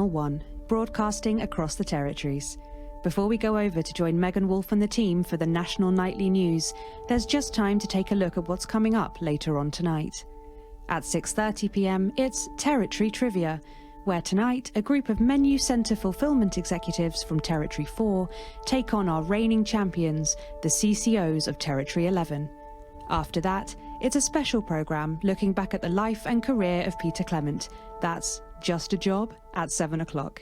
Channel 1, broadcasting across the territories. Before we go over to join Megan Wolfe and the team for the national nightly news, there's just time to take a look at what's coming up later on tonight. At 6:30 p.m, it's Territory Trivia, where tonight a group of Menu Centre fulfilment executives from Territory 4 take on our reigning champions, the CCOs of Territory 11. After that, it's a special programme looking back at the life and career of Peter Clement. That's Just a Job at 7 o'clock.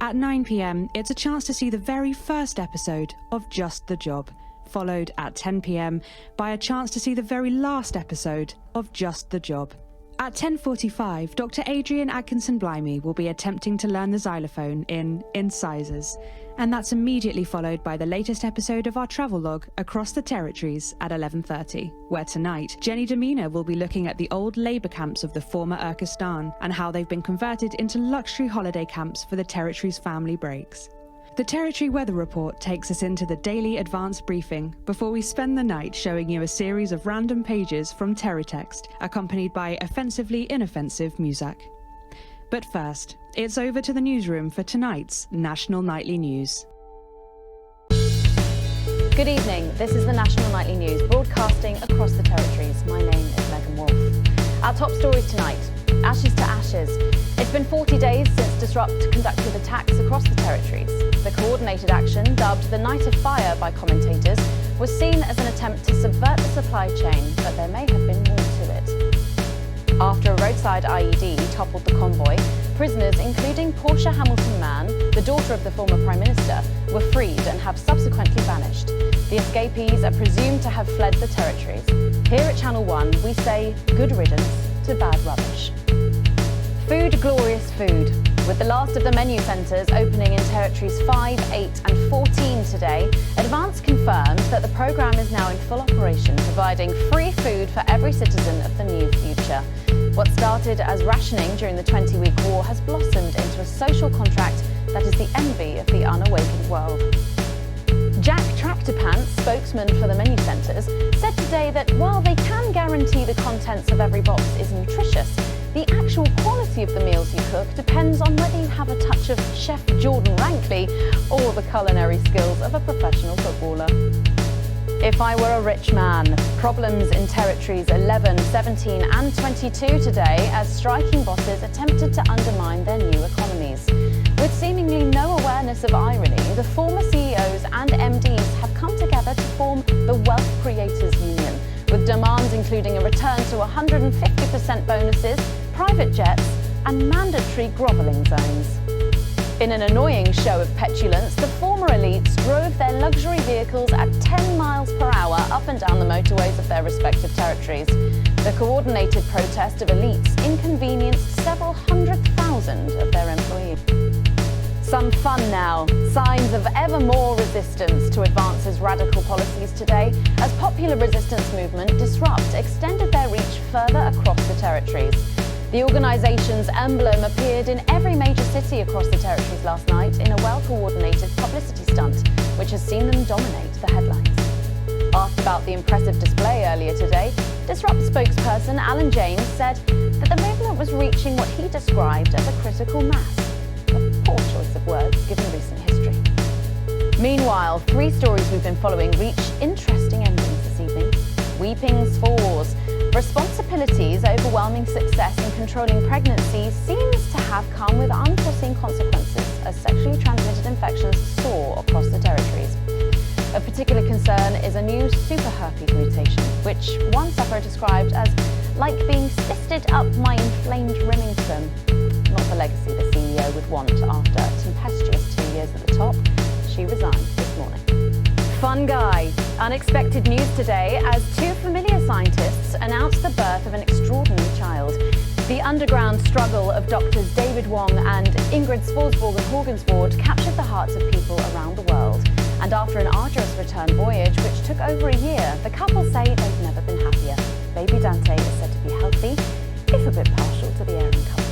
At 9 p.m, it's a chance to see the very first episode of Just the Job, followed at 10 p.m. by a chance to see the very last episode of Just the Job. At 10:45, Dr. Adrian Atkinson-Blimey will be attempting to learn the xylophone in Incisors, and that's immediately followed by the latest episode of our travelogue across the territories at 11:30, where tonight Jenny Demina will be looking at the old labour camps of the former Urkistan and how they've been converted into luxury holiday camps for the territory's family breaks. The Territory Weather Report takes us into the daily advanced briefing before we spend the night showing you a series of random pages from Terratext, accompanied by offensively inoffensive music. But first, it's over to the newsroom for tonight's National Nightly News. Good evening, this is the National Nightly News, broadcasting across the territories. My name is Megan Wolfe. Our top stories tonight: ashes to ashes. It's been 40 days since Disrupt conducted attacks across the territories. The coordinated action, dubbed the Night of Fire by commentators, was seen as an attempt to subvert the supply chain, but there may have been more to it. After a roadside IED toppled the convoy, prisoners including Portia Hamilton-Mann, the daughter of the former Prime Minister, were freed and have subsequently vanished. The escapees are presumed to have fled the territories. Here at Channel 1, we say good riddance to bad rubbish. Food, glorious food. With the last of the menu centres opening in Territories 5, 8 and 14 today, Advance confirms that the programme is now in full operation, providing free food for every citizen of the new future. What started as rationing during the 20-week war has blossomed into a social contract that is the envy of the unawakened world. Jack Tractorpants, spokesman for the menu centres, said today that while they can guarantee the contents of every box is nutritious, the actual quality of the meals you cook depends on whether you have a touch of Chef Jordan Rankley or the culinary skills of a professional footballer. If I were a rich man, problems in Territories 11, 17 and 22 today as striking bosses attempted to undermine their new economies. With seemingly no awareness of irony, the former CEOs and MDs have come together to form the Wealth Creators Union, with demands including a return to 150% bonuses, private jets and mandatory grovelling zones. In an annoying show of petulance, the former elites drove their luxury vehicles at 10 miles per hour up and down the motorways of their respective territories. The coordinated protest of elites inconvenienced several 100,000 of their employees. Some fun now. Signs of ever more resistance to Advance's radical policies today, as popular resistance movement Disrupt extended their reach further across the territories. The organisation's emblem appeared in every major city across the territories last night in a well-coordinated publicity stunt, which has seen them dominate the headlines. Asked about the impressive display earlier today, Disrupt spokesperson Alan James said that the movement was reaching what he described as a critical mass. A poor choice of words given recent history. Meanwhile, 3 stories we've been following reach interesting endings this evening. Weeping's Falls. Responsibility's overwhelming success in controlling pregnancy seems to have come with unforeseen consequences as sexually transmitted infections soar across the territories. Of particular concern is a new super herpes mutation, which one sufferer described as like being fisted up my inflamed Remington. Not the legacy the CEO would want after a tempestuous 2 years at the top. She resigned this morning. Fun guy. Unexpected news today as 2 familiar scientists announced the birth of an extraordinary child. The underground struggle of doctors David Wong and Ingrid Svorsborg and Horgensvoord captured the hearts of people around the world. And after an arduous return voyage, which took over a year, the couple say they've never been happier. Baby Dante is said to be healthy, if a bit partial to the airing couple.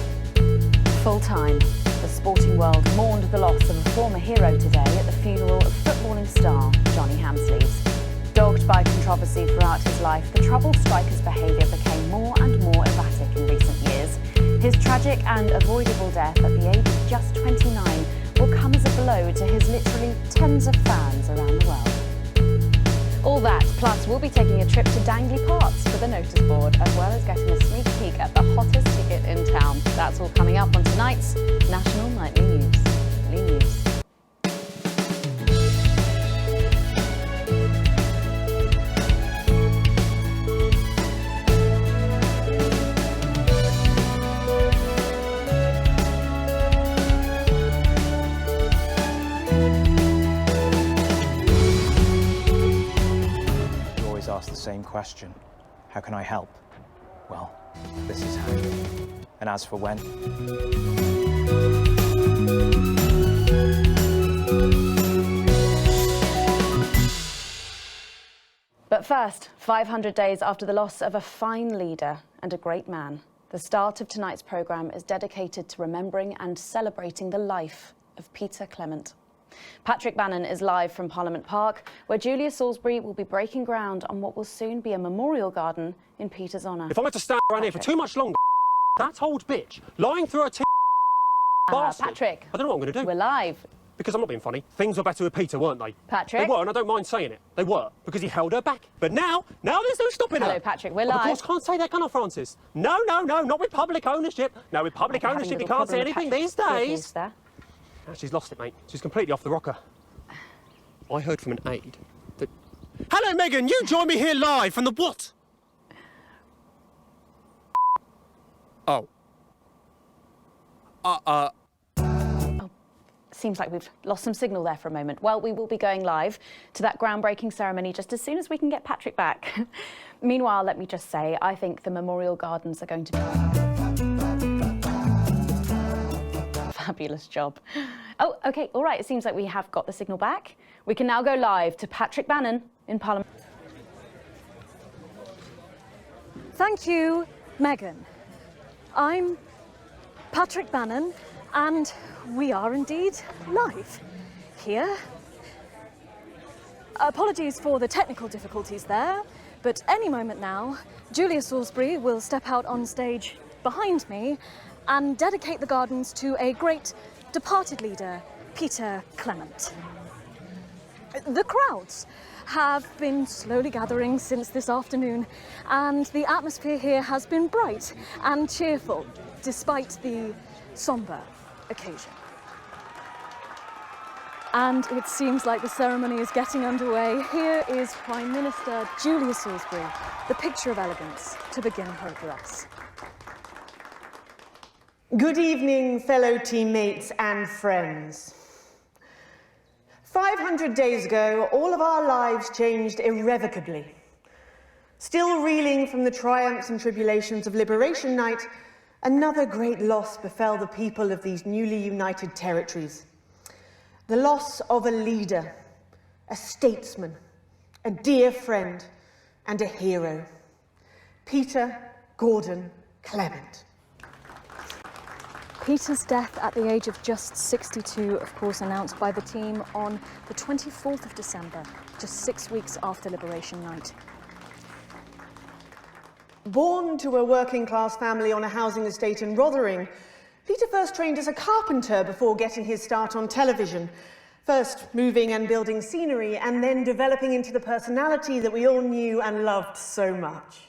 Full time. The sporting world mourned the loss of a former hero today at the funeral of footballing star Johnny Hamsleys. Dogged by controversy throughout his life, the troubled striker's behaviour became more and more erratic in recent years. His tragic and avoidable death at the age of just 29 will come as a blow to his literally tens of fans around the world. All that, plus we'll be taking a trip to dangly parts for the notice board, as well as getting a sneak peek at the hottest ticket in town. That's all coming up on tonight's National Nightly News. Ask the same question. How can I help? Well, this is how. And as for when, but first, 500 days after the loss of a fine leader and a great man, the start of tonight's programme is dedicated to remembering and celebrating the life of Peter Clement. Patrick Bannon is live from Parliament Park, where Julia Salisbury will be breaking ground on what will soon be a memorial garden in Peter's honour. If I had to stand around here for too much longer, that old bitch lying through her bastard. Patrick, I don't know what I'm going to do. We're live. Because I'm not being funny. Things were better with Peter, weren't they? Patrick? They were, and I don't mind saying it. They were, because he held her back. But now there's no stopping her. Hello, Patrick, we're live. Of course, can't say that, can I, Francis? No, not with public ownership. No, with public ownership, you can't say anything these days. Now, she's lost it, mate. She's completely off the rocker. I heard from an aide that... Hello, Megan! You join me here live from the what? Oh. Oh, seems like we've lost some signal there for a moment. Well, we will be going live to that groundbreaking ceremony just as soon as we can get Patrick back. Meanwhile, let me just say, I think the memorial gardens are going to be... Fabulous job. Oh, OK, all right, it seems like we have got the signal back. We can now go live to Patrick Bannon in Parliament. Thank you, Megan. I'm Patrick Bannon, and we are indeed live here. Apologies for the technical difficulties there, but any moment now, Julia Salisbury will step out on stage behind me and dedicate the gardens to a great departed leader, Peter Clement. The crowds have been slowly gathering since this afternoon, and the atmosphere here has been bright and cheerful, despite the sombre occasion. And it seems like the ceremony is getting underway. Here is Prime Minister Julia Salisbury, the picture of elegance, to begin her address. Good evening, fellow teammates and friends. 500 days ago, all of our lives changed irrevocably. Still reeling from the triumphs and tribulations of Liberation Night, another great loss befell the people of these newly united territories. The loss of a leader, a statesman, a dear friend, and a hero. Peter Gordon Clement. Peter's death at the age of just 62, of course, announced by the team on the 24th of December, just 6 weeks after Liberation Night. Born to a working-class family on a housing estate in Rotherham, Peter first trained as a carpenter before getting his start on television, first moving and building scenery, and then developing into the personality that we all knew and loved so much.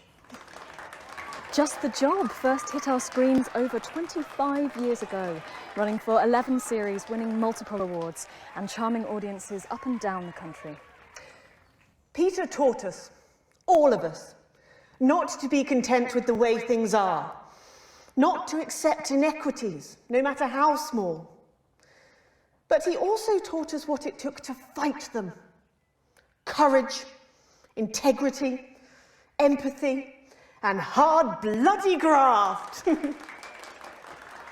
Just the Job first hit our screens over 25 years ago, running for 11 series, winning multiple awards, and charming audiences up and down the country. Peter taught us, all of us, not to be content with the way things are, not to accept inequities, no matter how small. But he also taught us what it took to fight them. Courage, integrity, empathy, and hard, bloody graft.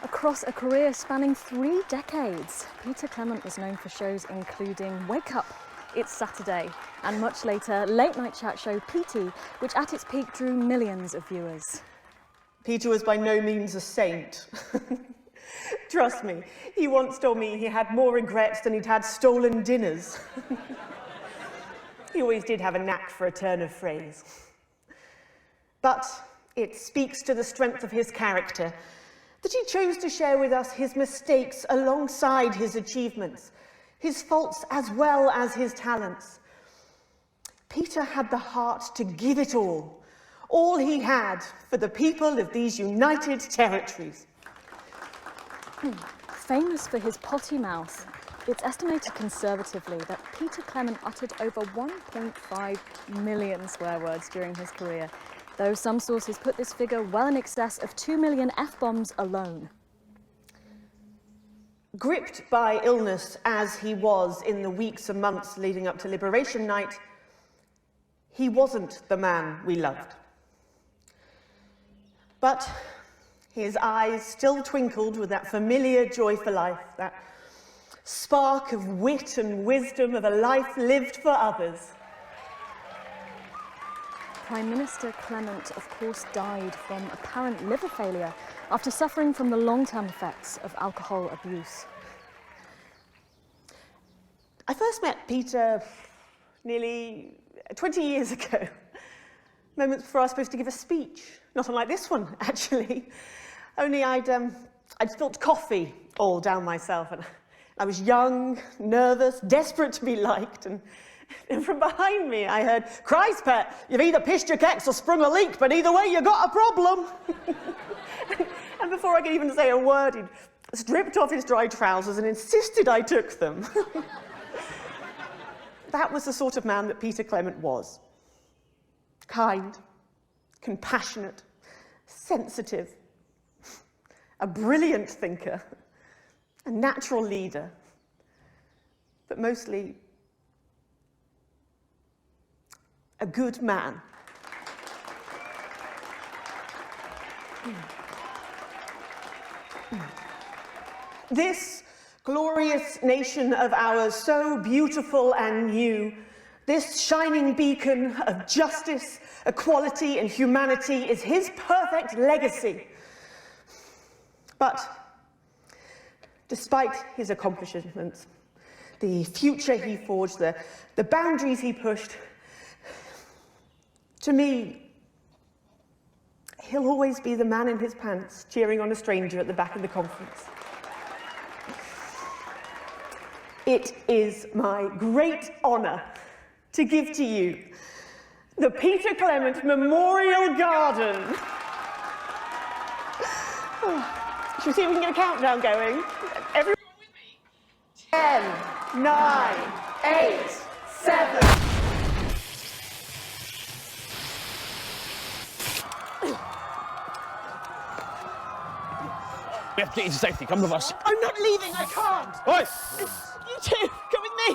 Across a career spanning 3 decades, Peter Clement was known for shows including Wake Up, It's Saturday, and much later, late-night chat show PT, which at its peak drew millions of viewers. Peter was by no means a saint. Trust me, he once told me he had more regrets than he'd had stolen dinners. He always did have a knack for a turn of phrase. But it speaks to the strength of his character that he chose to share with us his mistakes alongside his achievements, his faults as well as his talents. Peter had the heart to give it all he had for the people of these united territories. Famous for his potty mouth, it's estimated conservatively that Peter Clement uttered over 1.5 million swear words during his career, though some sources put this figure well in excess of 2 million F-bombs alone. Gripped by illness as he was in the weeks and months leading up to Liberation Night, he wasn't the man we loved. But his eyes still twinkled with that familiar joy for life, that spark of wit and wisdom of a life lived for others. Prime Minister Clement, of course, died from apparent liver failure after suffering from the long-term effects of alcohol abuse. I first met Peter nearly 20 years ago, moments before I was supposed to give a speech. Not unlike this one, actually. Only I'd spilt coffee all down myself, and I was young, nervous, desperate to be liked, and from behind me I heard, "Christ, pet, you've either pissed your kecks or sprung a leak, but either way you got a problem." And before I could even say a word, he'd stripped off his dry trousers and insisted I took them. That was the sort of man that Peter Clement was. Kind, compassionate, sensitive, a brilliant thinker, a natural leader, but mostly a good man. This glorious nation of ours, so beautiful and new, this shining beacon of justice, equality and humanity is his perfect legacy. But despite his accomplishments, the future he forged, the boundaries he pushed, to me, he'll always be the man in his pants cheering on a stranger at the back of the conference. It is my great honour to give to you the Peter Clement Memorial Garden. Should we see if we can get a countdown going? Everyone with me? 10, 9, 8, 7. We have to get you to safety. Come with us. I'm not leaving, I can't. Oi! You two, come with me.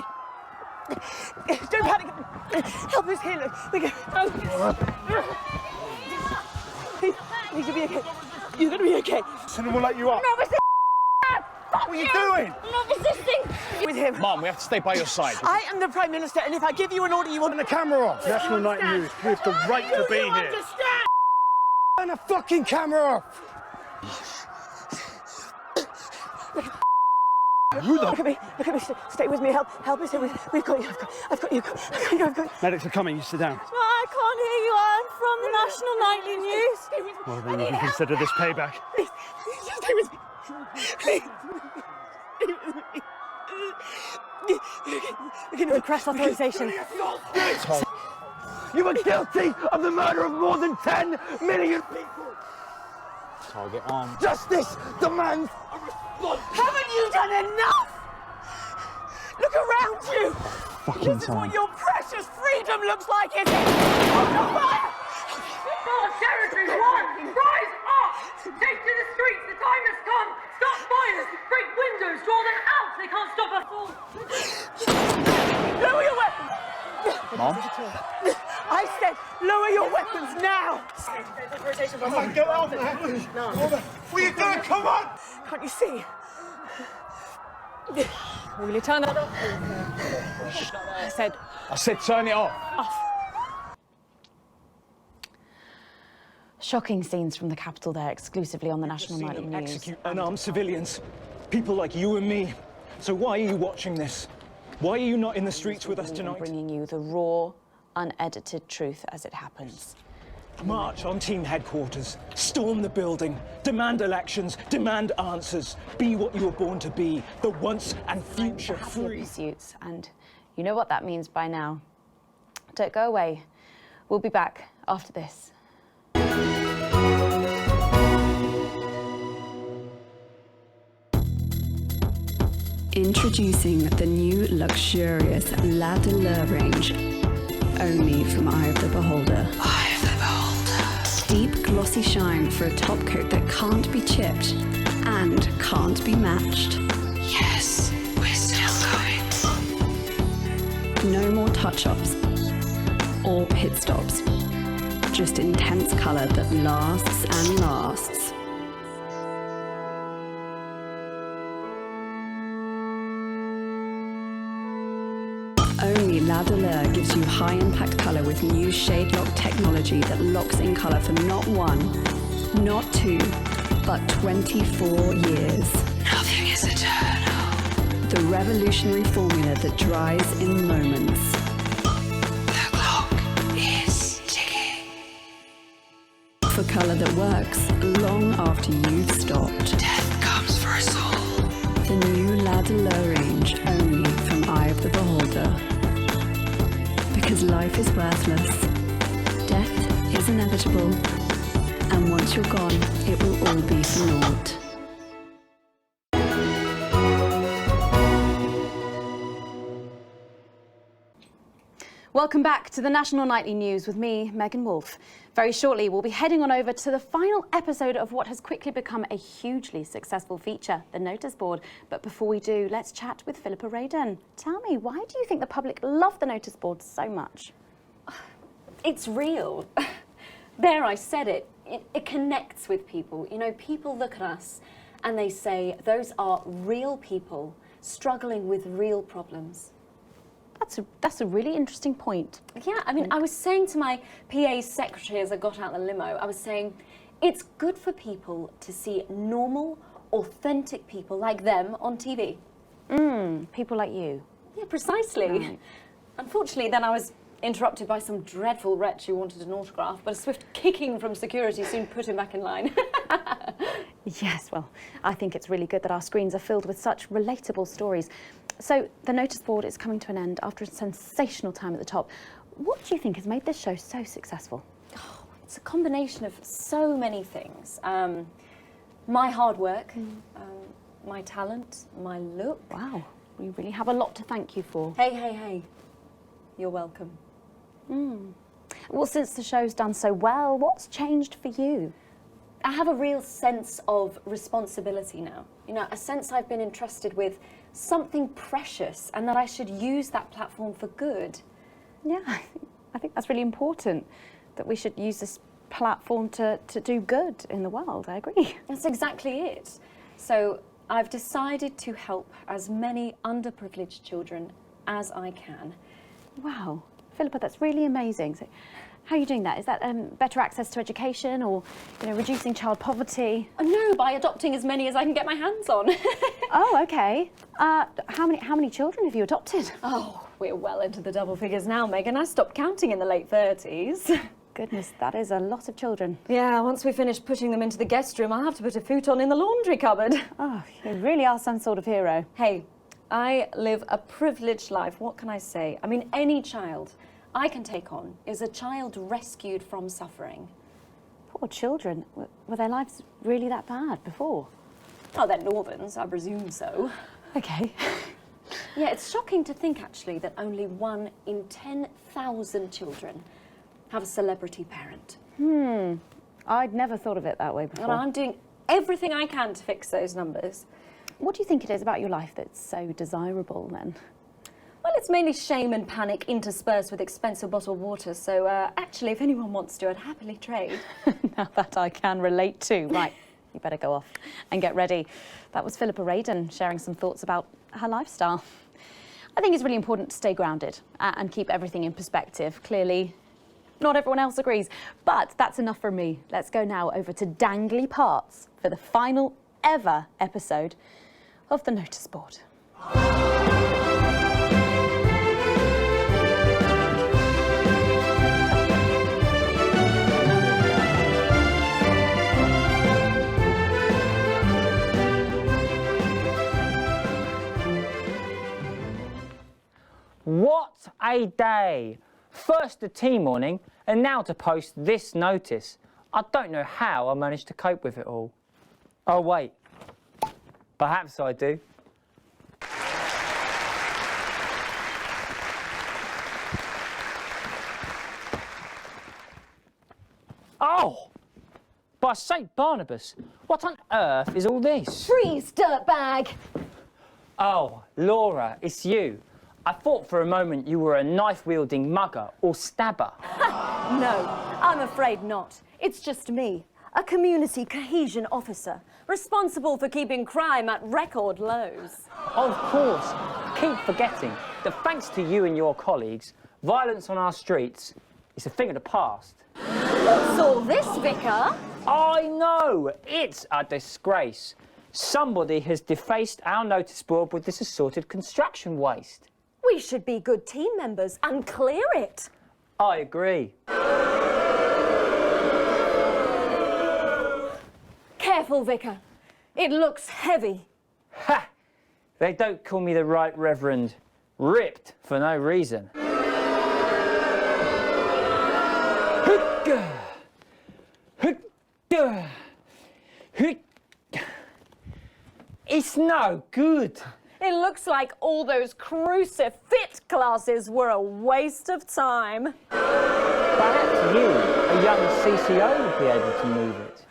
Don't panic. Help us here, look. We go. Please, you'll be okay. You're going to be okay. Someone will let you up. No, What are you doing? I'm not resisting! with him. Mum, we have to stay by your side. I am the Prime Minister, and if I give you an order, you want Turn the camera off. National Night News, we have the right to be here. Turn the fucking camera off. Look at me, stay with me, help us here. We've got you, I've got you. Medics are coming, you sit down. I can't hear you. I'm from the National Nightly News. Stay with me. Well, then you can consider this payback. Please, stay with me. Please. We're going to request authorization. You are guilty of the murder of more than 10 million people. Target on. Justice demands a response. Haven't you done enough? Look around you. This is what your precious freedom looks like, is it? Open fire! Our territory won! Rise up! Take to the streets, the time has come! Stop fires! Break windows! Draw them out! They can't stop us all! Lower your weapons! Mom? I said, lower your weapons now! Go out, man. No. What are you doing? Come on! Can't you see? Will you turn that off? I said turn it off. Shocking scenes from the capital there, exclusively on the National Nightly News. Execute unarmed civilians, people like you and me. So why are you watching this? Why are you not in the streets with us tonight? Bringing you the raw, unedited truth as it happens. March on team headquarters, storm the building, demand elections, demand answers. Be what you were born to be, the once and future free. Pursuits, and you know what that means by now. Don't go away. We'll be back after this. Introducing the new luxurious La Deleur range, only from Eye of the Beholder. Eye of the Beholder. Deep glossy shine for a top coat that can't be chipped and can't be matched. Yes, we're still going. No more touch-ups or pit stops. Just intense colour that lasts and lasts. Only La Deleur gives you high-impact colour with new shade lock technology that locks in colour for not 1, not 2, but 24 years. Nothing is eternal. The revolutionary formula that dries in moments. The clock is ticking. For colour that works long after you've stopped. Death comes for us all. The new La Deleur range, only from Eye of the Beholder. Because life is worthless, death is inevitable, and once you're gone, it will all be for naught. Welcome back to the National Nightly News with me, Megan Wolfe. Very shortly, we'll be heading on over to the final episode of what has quickly become a hugely successful feature, the notice board. But before we do, let's chat with Philippa Radon. Tell me, why do you think the public love the notice board so much? It's real. There, I said it. It connects with people. You know, people look at us and they say, those are real people struggling with real problems. That's a really interesting point. Yeah, I mean, I was saying to my PA secretary as I got out the limo, I was saying, it's good for people to see normal, authentic people like them on TV. People like you. Yeah, precisely. Right. Unfortunately, then I was interrupted by some dreadful wretch who wanted an autograph, but a swift kicking from security soon put him back in line. Yes, well, I think it's really good that our screens are filled with such relatable stories. So, the notice board is coming to an end after a sensational time at the top. What do you think has made this show so successful? Oh, it's a combination of so many things. My hard work, my talent, my look. Wow, we really have a lot to thank you for. Hey. You're welcome. Well, since the show's done so well, what's changed for you? I have a real sense of responsibility now. You know, a sense I've been entrusted with something precious and that I should use that platform for good. Yeah, I think that's really important, that we should use this platform to do good in the world. I agree. That's exactly it. So I've decided to help as many underprivileged children as I can. Wow, Philippa, that's really amazing. So, how are you doing that? Is that better access to education, or reducing child poverty? No, by adopting as many as I can get my hands on. Oh, okay. How many children have you adopted? Oh, we're well into the double figures now, Megan. I stopped counting in the late 30s. Goodness, that is a lot of children. Yeah, once we finish putting them into the guest room, I'll have to put a futon in the laundry cupboard. Oh, you really are some sort of hero. Hey, I live a privileged life. What can I say? I mean, any child I can take on is a child rescued from suffering. Poor children. Were their lives really that bad before? Oh, they're Northerns, I presume so. Okay. Yeah, it's shocking to think, actually, that only 1 in 10,000 children have a celebrity parent. I'd never thought of it that way before. And I'm doing everything I can to fix those numbers. What do you think it is about your life that's so desirable, then? Well, it's mainly shame and panic interspersed with expensive bottled water, so actually, if anyone wants to, I'd happily trade. Now that I can relate to. Right, you better go off and get ready. That was Philippa Radon sharing some thoughts about her lifestyle. I think it's really important to stay grounded and keep everything in perspective. Clearly, not everyone else agrees, but that's enough for me. Let's go now over to Dangly Parts for the final ever episode of the notice board. What a day! First the tea morning, and now to post this notice. I don't know how I managed to cope with it all. Oh wait, perhaps I do. Oh! By St. Barnabas, what on earth is all this? Freeze, dirtbag! Oh, Laura, it's you. I thought for a moment you were a knife-wielding mugger or stabber. No, I'm afraid not. It's just me, a community cohesion officer, responsible for keeping crime at record lows. Of course. Keep forgetting that thanks to you and your colleagues, violence on our streets is a thing of the past. What's all this, Vicar? I know! It's a disgrace. Somebody has defaced our notice board with this assorted construction waste. We should be good team members and clear it. I agree. Careful, Vicar. It looks heavy. Ha! They don't call me the Right Reverend. Ripped for no reason. It's no good. It looks like all those crucifix classes were a waste of time. Perhaps you, a young CCO, would be able to move it.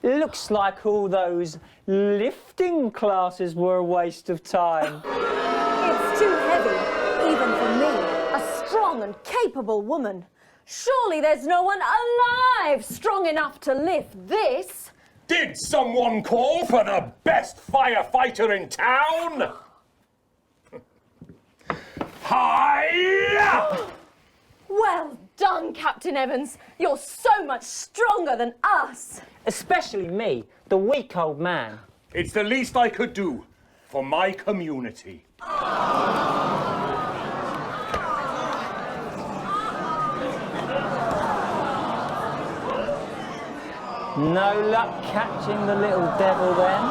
Looks like all those lifting classes were a waste of time. It's too heavy, even for me, a strong and capable woman. Surely there's no one alive strong enough to lift this. Did someone call for the best firefighter in town? Hi! Well done, Captain Evans. You're so much stronger than us. Especially me, the weak old man. It's the least I could do for my community. No luck catching the little devil then?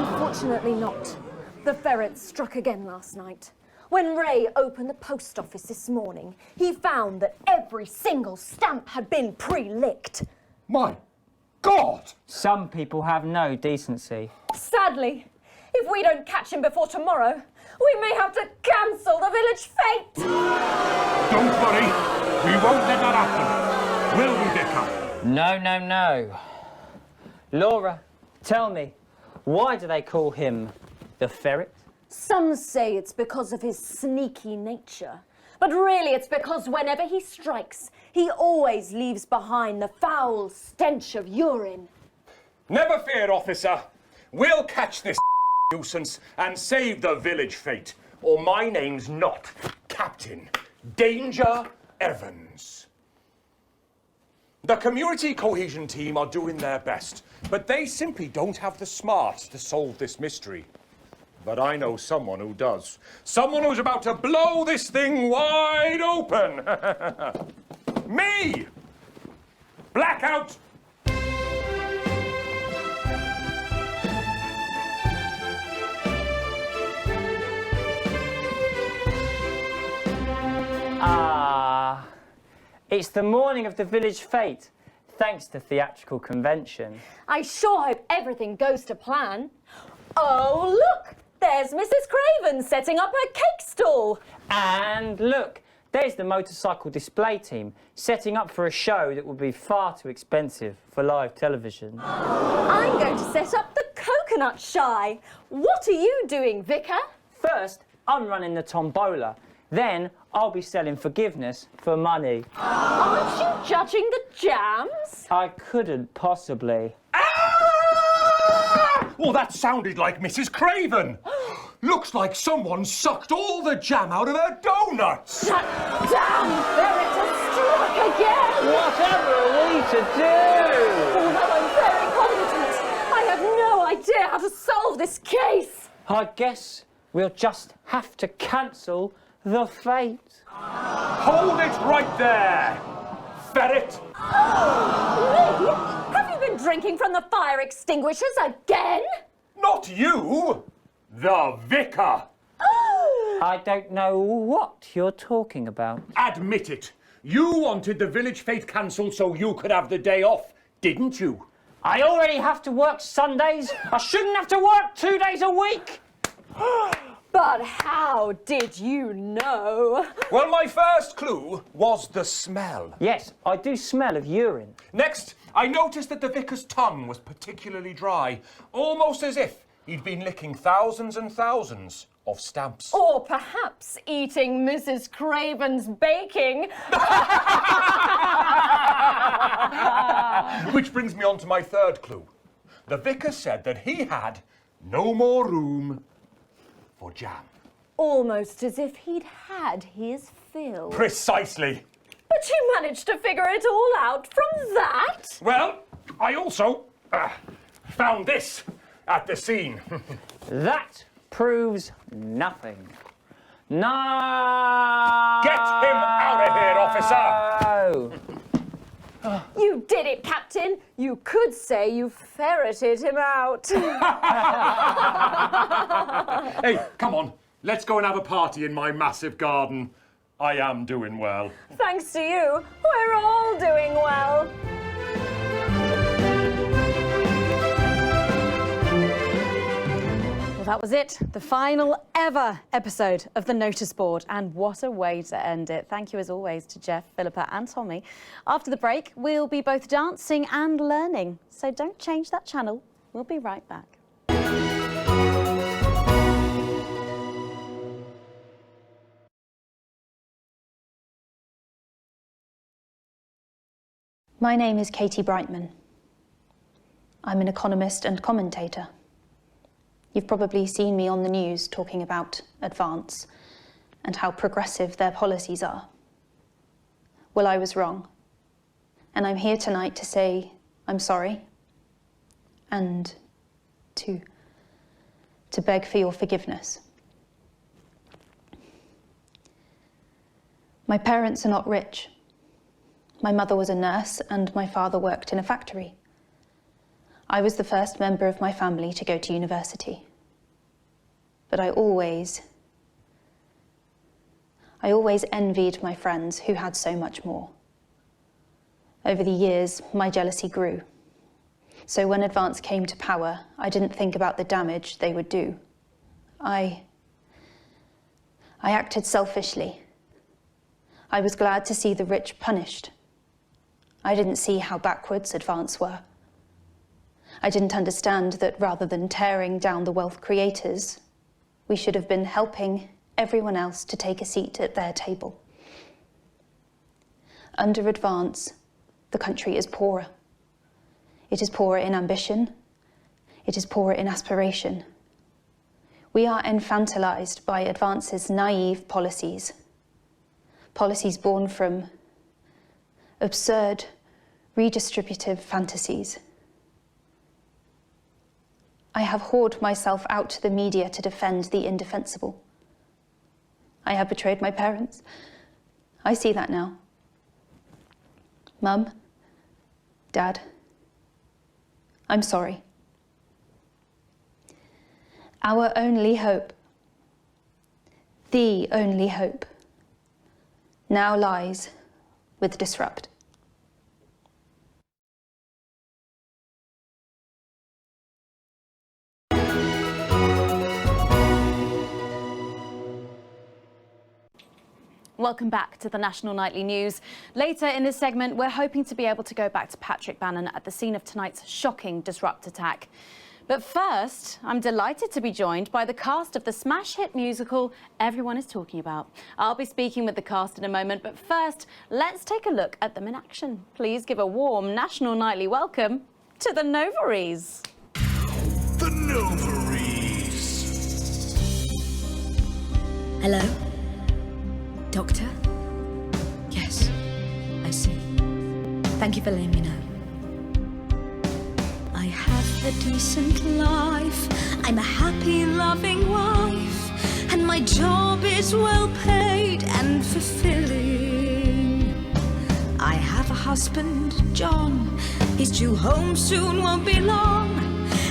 Unfortunately not. The ferrets struck again last night. When Ray opened the post office this morning, he found that every single stamp had been pre-licked. My God! Some people have no decency. Sadly, if we don't catch him before tomorrow, we may have to cancel the village fete. Don't worry, we won't let that happen, will we, Vicar? No, no, no. Laura, tell me, why do they call him the ferret? Some say it's because of his sneaky nature. But really it's because whenever he strikes, he always leaves behind the foul stench of urine. Never fear, officer. We'll catch this nuisance and save the village fete. Or my name's not Captain Danger Evans. The community cohesion team are doing their best, but they simply don't have the smarts to solve this mystery. But I know someone who does. Someone who's about to blow this thing wide open. Me! Blackout! Ah, it's the morning of the village fete, thanks to theatrical convention. I sure hope everything goes to plan. Oh, look! There's Mrs. Craven setting up her cake stall. And look, there's the motorcycle display team setting up for a show that will be far too expensive for live television. I'm going to set up the coconut shy. What are you doing, Vicar? First, I'm running the tombola. Then, I'll be selling forgiveness for money. Aren't you judging the jams? I couldn't possibly. Well, that sounded like Mrs. Craven. Looks like someone sucked all the jam out of her donuts. That damn ferret has struck again! Whatever are we to do? Although I'm very competent, I have no idea how to solve this case. I guess we'll just have to cancel the fete. Hold it right there. ferret! Me? Have you been drinking from the fire extinguishers again? Not you! The vicar! I don't know what you're talking about. Admit it. You wanted the village fete cancelled so you could have the day off, didn't you? I already have to work Sundays. I shouldn't have to work 2 days a week. But how did you know? Well, my first clue was the smell. Yes, I do smell of urine. Next, I noticed that the vicar's tongue was particularly dry, almost as if he'd been licking thousands and thousands of stamps. Or perhaps eating Mrs. Craven's baking. Which brings me on to my third clue. The vicar said that he had no more room for jam. Almost as if he'd had his fill. Precisely. But you managed to figure it all out from that? Well, I also found this at the scene. That proves nothing. No! Get him out of here, officer! You did it, Captain. You could say you ferreted him out. Hey, come on. Let's go and have a party in my massive garden. I am doing well. Thanks to you, we're all doing well. Well, that was it. The final ever episode of the Notice Board. And what a way to end it. Thank you, as always, to Jeff, Philippa and Tommy. After the break, we'll be both dancing and learning. So don't change that channel. We'll be right back. My name is Katie Brightman. I'm an economist and commentator. You've probably seen me on the news talking about Advance and how progressive their policies are. Well, I was wrong. And I'm here tonight to say I'm sorry and to beg for your forgiveness. My parents are not rich. My mother was a nurse and my father worked in a factory. I was the first member of my family to go to university. But I always envied my friends who had so much more. Over the years, my jealousy grew. So when Advance came to power, I didn't think about the damage they would do. I acted selfishly. I was glad to see the rich punished. I didn't see how backwards Advance were. I didn't understand that rather than tearing down the wealth creators, we should have been helping everyone else to take a seat at their table. Under Advance, the country is poorer. It is poorer in ambition. It is poorer in aspiration. We are infantilized by Advance's naive policies. Policies born from absurd, redistributive fantasies. I have whored myself out to the media to defend the indefensible. I have betrayed my parents. I see that now. Mum, Dad, I'm sorry. Our only hope, the only hope, now lies with Disrupt. Welcome back to the National Nightly News. Later in this segment, we're hoping to be able to go back to Patrick Bannon at the scene of tonight's shocking Disrupt attack. But first, I'm delighted to be joined by the cast of the smash hit musical everyone is talking about. I'll be speaking with the cast in a moment, but first, let's take a look at them in action. Please give a warm National Nightly welcome to the Novaries. The Novaries. Hello? Doctor? Yes, I see. Thank you for letting me know. I have a decent life. I'm a happy, loving wife. And my job is well paid and fulfilling. I have a husband, John. He's due home soon, won't be long.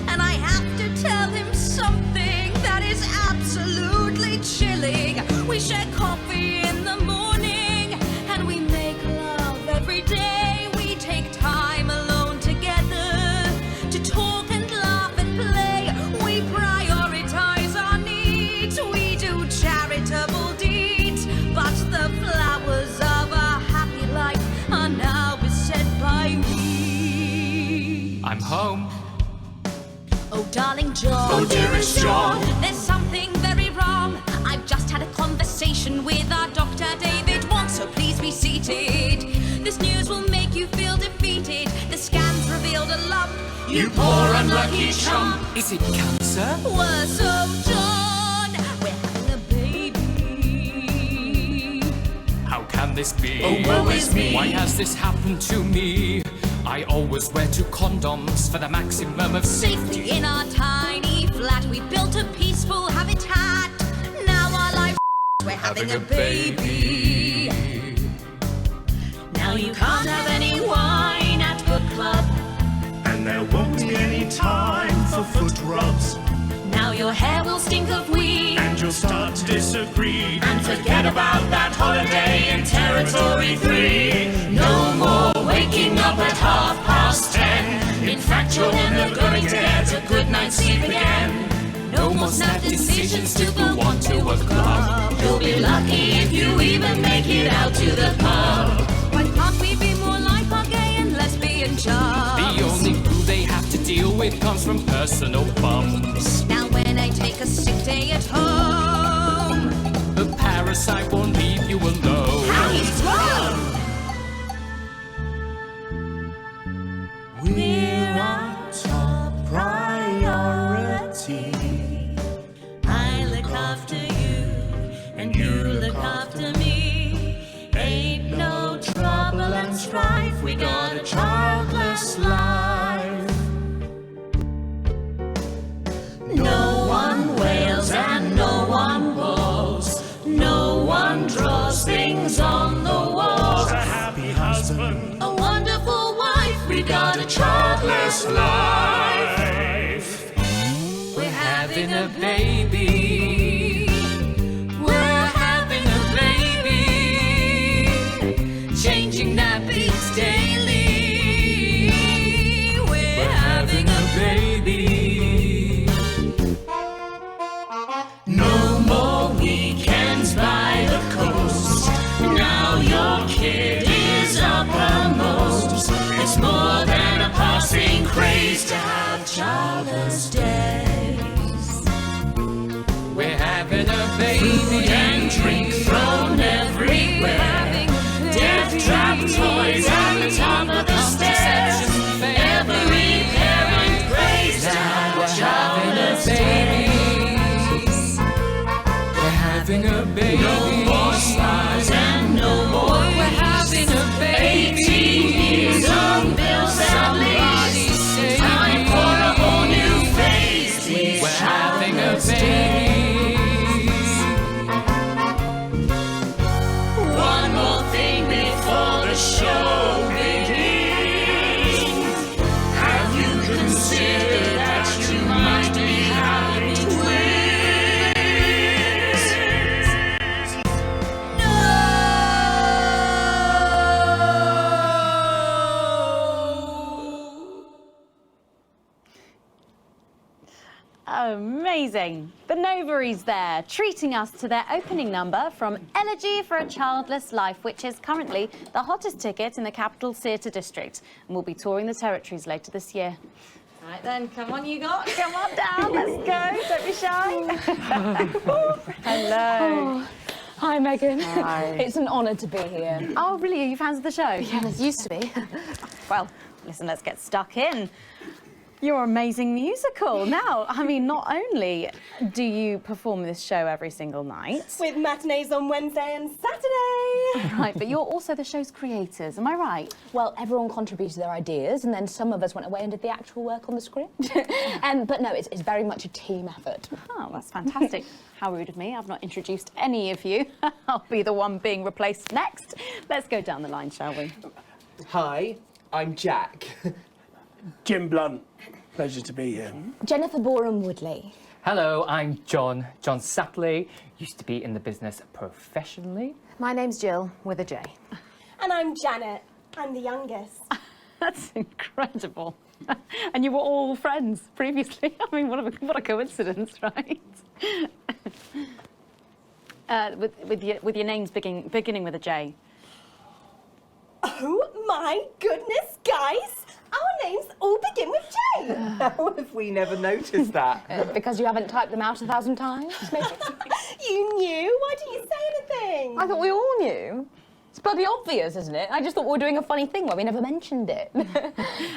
And I have to tell him something that is absolutely chilling. We share coffee in the morning, and we make love every day. We take time alone together to talk and laugh and play. We prioritize our needs, we do charitable deeds. But the flowers of a happy life are now beset by weeds. I'm home. Oh, darling John. Oh, dearest John. There's something very wrong. I've just had a conversation with our doctor, David Wong, so please be seated. This news will make you feel defeated. The scans revealed a lump. You poor unlucky chump. Is it cancer? Worse, oh, John. We're having a baby. How can this be? Oh, woe is me. Why has this happened to me? I always wear 2 condoms for the maximum of Safety in our tiny flat. We built a peaceful habitat. Now our life, we're having a baby. Now you can't have any wine at book club. And there won't be any time for foot rubs. Now your hair will stink of weed. And you'll start to disagree. And forget about that holiday in Territory 3. No more waking up at 10:30. In fact, you're never going to get a good night's sleep again. No more snap decisions to go on to a club. You'll be lucky if you even make it out to the pub. Why can't we be more like our gay and lesbian chums? The only glue they have to deal with comes from personal bums. Now when I take a sick day at home, The parasite won't leave you alone. how he's wrong. We're our top priority. I look after you, and you look after me. Ain't no trouble and strife. We got a childless life. No one wails and no one woes. No one draws things on the walls. A happy husband, A wonderful wife. we got a childless life. We're having a baby. We're having a baby. Changing nappies daily. We're having a Baby. No more weekends by the coast. Now your kid is uppermost. It's more than a passing craze to have childless days. We're having a baby. Food and drink thrown everywhere. Death trap toys at the top of the stairs. Every parent prays to have childless days. We're having a baby. No more spas and no more We're having a baby. 18 years on bills and leaves. Time for a whole new phase. These We're having a childless baby. days. One more thing before the show begins. Have you considered that you might be having twins? Amazing. The Novaries there, treating us to their opening number from Elegy for a Childless Life, which is currently the hottest ticket in the Capital Theatre District, and will be touring the territories later this year. Right then, come on you lot, come on down, let's go, don't be shy. Hello. Hi, Megan. Hi. It's an honour to be here. Oh, really? Are you fans of the show? Yes. Used to be. Well, listen, let's get stuck in. Your amazing musical. Now, I mean, not only do you perform this show every single night, with matinees on Wednesday and Saturday. right, but you're also the show's creators, am I right? Well, everyone contributed their ideas, and then some of us went away and did the actual work on the script. But no, it's very much a team effort. Oh, that's fantastic. How rude of me. I've not introduced any of you. I'll be the one being replaced next. Let's go down the line, shall we? Hi, I'm Jack. Jim Blunt. Pleasure to be here. Jennifer Boreham-Woodley. Hello, I'm John Satley. Used to be in the business professionally. My name's Jill, with a J. And I'm Janet. I'm the youngest. That's incredible. And you were all friends previously. I mean, what a coincidence, right? With your names beginning with a J. Oh my goodness, guys! Our names all begin with J. How have we never noticed that? Because you haven't typed them out 1,000 times, maybe? You knew? Why didn't you say anything? I thought we all knew. It's bloody obvious, isn't it? I just thought we were doing a funny thing where we never mentioned it.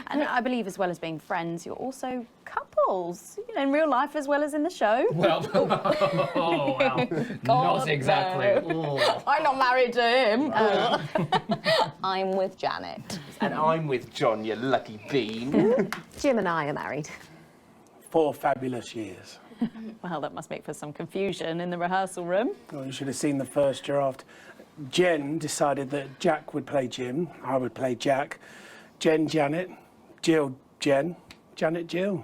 And I believe as well as being friends, you're also couples, you know, in real life as well as in the show. Well, oh, well, not exactly. No. I'm not married to him. I'm with Janet. And I'm with John, you lucky bean. Jim and I are married. 4 fabulous years. Well, that must make for some confusion in the rehearsal room. Well, you should have seen the first draft. Jen decided that Jack would play Jim, I would play Jack, Jen Janet, Jill Jen, Janet Jill.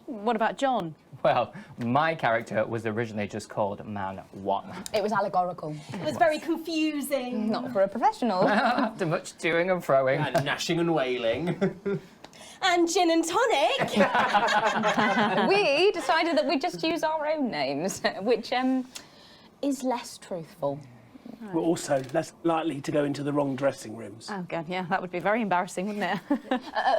What about John? Well, my character was originally just called Man 1. It was allegorical. It was very confusing. Not for a professional. After much toing and froing. And gnashing and wailing. And gin and tonic. We decided that we'd just use our own names, which is less truthful. We're also less likely to go into the wrong dressing rooms. Oh, God, yeah, that would be very embarrassing, wouldn't it?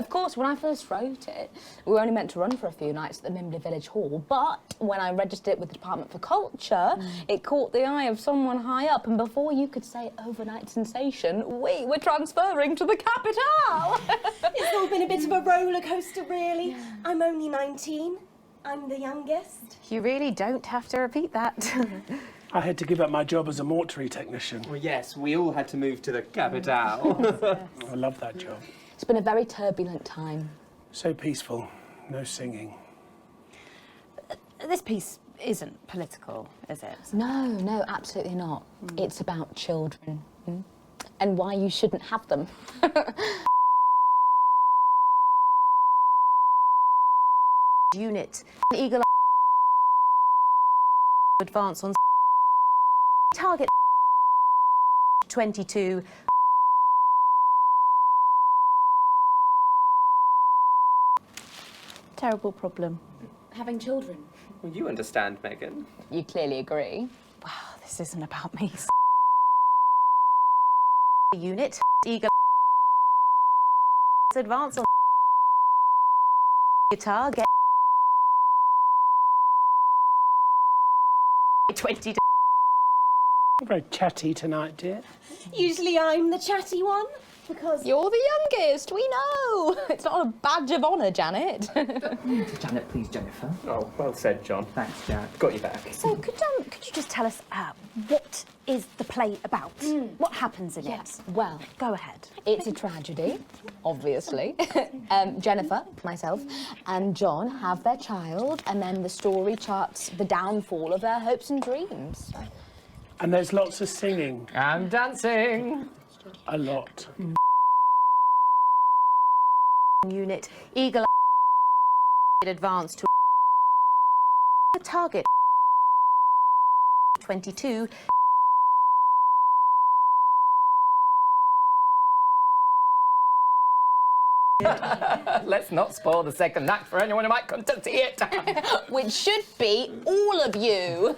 Of course, when I first wrote it, we were only meant to run for a few nights at the Mimbley Village Hall, but when I registered it with the Department for Culture, it caught the eye of someone high up, and before you could say overnight sensation, we were transferring to the capital. It's all been a bit of a roller coaster, really. Yeah. I'm only 19. I'm the youngest. You really don't have to repeat that. I had to give up my job as a mortuary technician. Well, yes, we all had to move to the capital. I love that job. It's been a very turbulent time. So peaceful, no singing. This piece isn't political, is it? No, absolutely not. It's about children and why you shouldn't have them. Unit, Eagle advance on target 22. Terrible problem. Having children. Well, you understand, Megan. You clearly agree. Wow, this isn't about me. Unit, Eagle advance on target 22. Very chatty tonight, dear. Usually I'm the chatty one, because... You're the youngest, we know. It's not a badge of honour, Janet. Janet, please, Jennifer. Oh, well said, John. Thanks, Jack. Got you back. So, could you just tell us what is the play about? What happens in it? Well, go ahead. It's a tragedy, obviously. Jennifer, myself, and John have their child, and then the story charts the downfall of their hopes and dreams. And there's lots of singing. And dancing. A lot. Unit, Eagle advance to target 22. Let's not spoil the second act for anyone who might come to see it. Which should be all of you.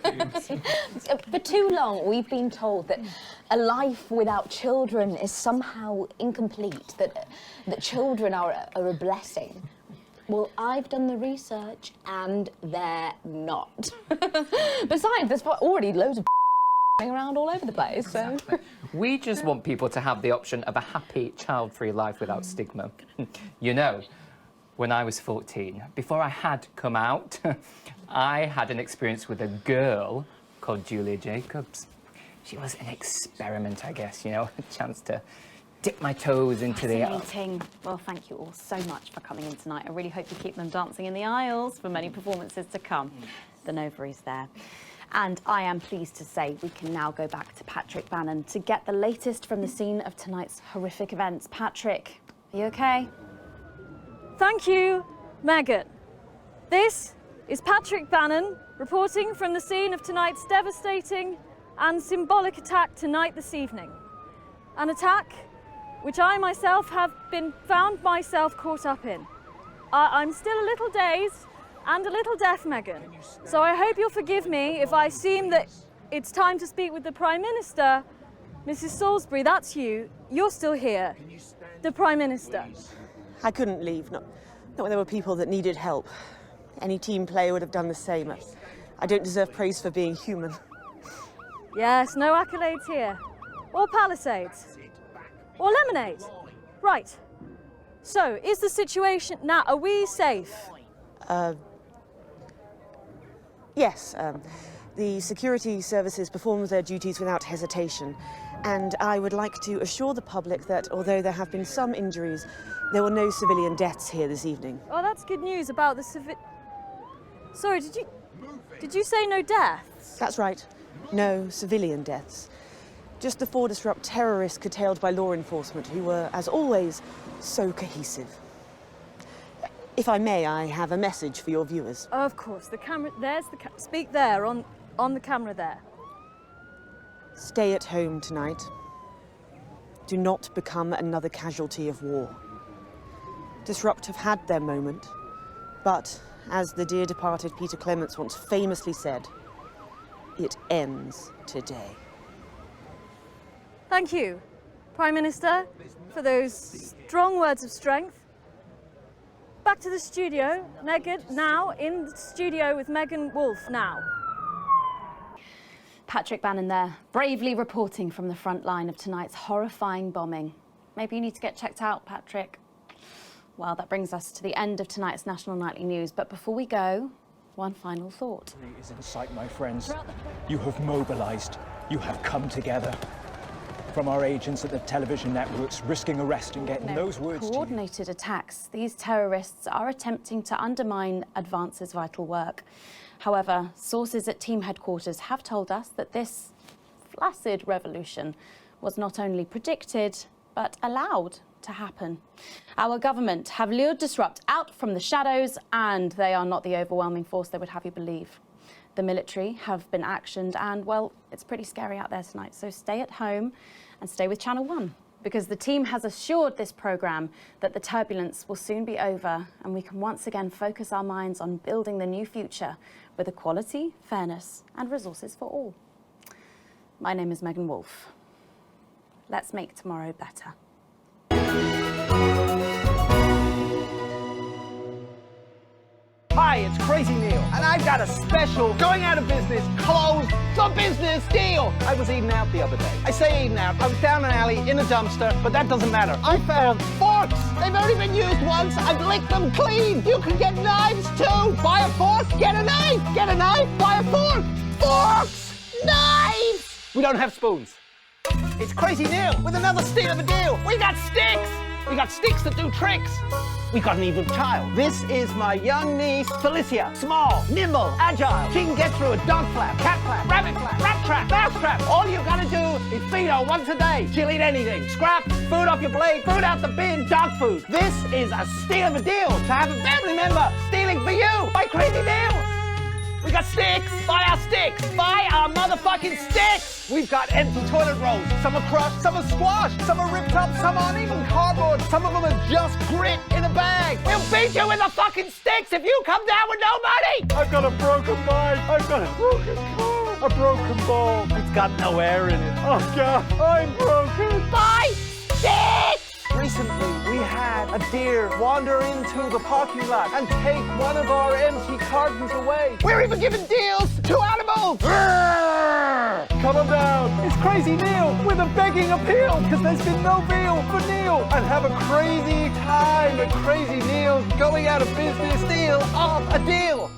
For too long, we've been told that a life without children is somehow incomplete, that children are a blessing. Well, I've done the research, and they're not. Besides, there's already loads of around all over the place, so... Exactly. We just want people to have the option of a happy, child-free life without stigma. You know, when I was 14, before I had come out, I had an experience with a girl called Julia Jacobs. She was an experiment, I guess, you know, a chance to dip my toes into the... Fascinating. Well, thank you all so much for coming in tonight. I really hope you keep them dancing in the aisles for many performances to come. The Nova is there. And I am pleased to say we can now go back to Patrick Bannon to get the latest from the scene of tonight's horrific events. Patrick, are you okay? Thank you, Megan. This is Patrick Bannon reporting from the scene of tonight's devastating and symbolic attack tonight this evening. An attack which I myself have found myself caught up in. I'm still a little dazed and a little deaf, Megan. So I hope you'll forgive me if I seem that it's time to speak with the Prime Minister. Mrs. Salisbury, that's you. You're still here. The Prime Minister. I couldn't leave, not when there were people that needed help. Any team player would have done the same. I don't deserve praise for being human. Yes, no accolades here. Or Palisades. Or lemonade. Right. So, is the situation now, are we safe? Yes, the security services performed their duties without hesitation, and I would like to assure the public that although there have been some injuries, there were no civilian deaths here this evening. Oh, that's good news about the Sorry, did you say no deaths? That's right, no civilian deaths. Just the 4 disrupt terrorists curtailed by law enforcement, who were, as always, so cohesive. If I may, I have a message for your viewers. Of course, the camera, there's the speak there, on the camera there. Stay at home tonight. Do not become another casualty of war. Disrupt have had their moment, but as the dear departed Peter Clements once famously said, it ends today. Thank you, Prime Minister, for those strong words of strength. Back to the studio. Megan, now in the studio with Megan Wolfe now. Patrick Bannon there, bravely reporting from the front line of tonight's horrifying bombing. Maybe you need to get checked out, Patrick. Well, that brings us to the end of tonight's National Nightly News. But before we go, one final thought. Is in sight, my friends. You have mobilized. You have come together. From our agents at the television networks, risking arrest and getting those words to you. Coordinated attacks. These terrorists are attempting to undermine Advance's vital work. However, sources at team headquarters have told us that this flaccid revolution was not only predicted, but allowed to happen. Our government have lured Disrupt out from the shadows, and they are not the overwhelming force they would have you believe. The military have been actioned, and, well, it's pretty scary out there tonight, so stay at home and stay with Channel 1, because the team has assured this programme that the turbulence will soon be over and we can once again focus our minds on building the new future with equality, fairness and resources for all. My name is Megan Wolfe. Let's make tomorrow better. Hi, it's Crazy Neil, and I've got a special going out of business, closed for business deal. I was eating out the other day. I say eating out, I was down an alley in a dumpster, but that doesn't matter. I found forks. They've already been used once. I've licked them clean. You can get knives too. Buy a fork, get a knife. Get a knife, buy a fork. Forks, knives. We don't have spoons. It's Crazy Neil with another steal of a deal. We got sticks. We got sticks that do tricks. We got an evil child. This is my young niece, Felicia. Small, nimble, agile. She can get through a dog flap, cat flap, rabbit flap, rat trap, mouse trap. All you gotta do is feed her once a day. She'll eat anything. Scrap, food off your plate, food out the bin, dog food. This is a steal of a deal to have a family member stealing for you. Buy Crazy Deal. We got sticks. Buy our sticks. Buy our motherfucking sticks. We've got empty toilet rolls. Some are crushed, some are squashed, some are ripped up, some aren't even cardboard. Some of them are just grit in a bag. We'll beat you with the fucking sticks if you come down with no money. I've got a broken bike. I've got a broken car. A broken ball. It's got no air in it. Oh God, I'm broken. Buy sticks. Recently, we had a deer wander into the parking lot and take one of our empty cartons away. We're even giving deals to animals! Come on down, it's Crazy Neil with a begging appeal, because there's been no deal for Neil. And have a crazy time at Crazy Neil's going out of business deal of a deal.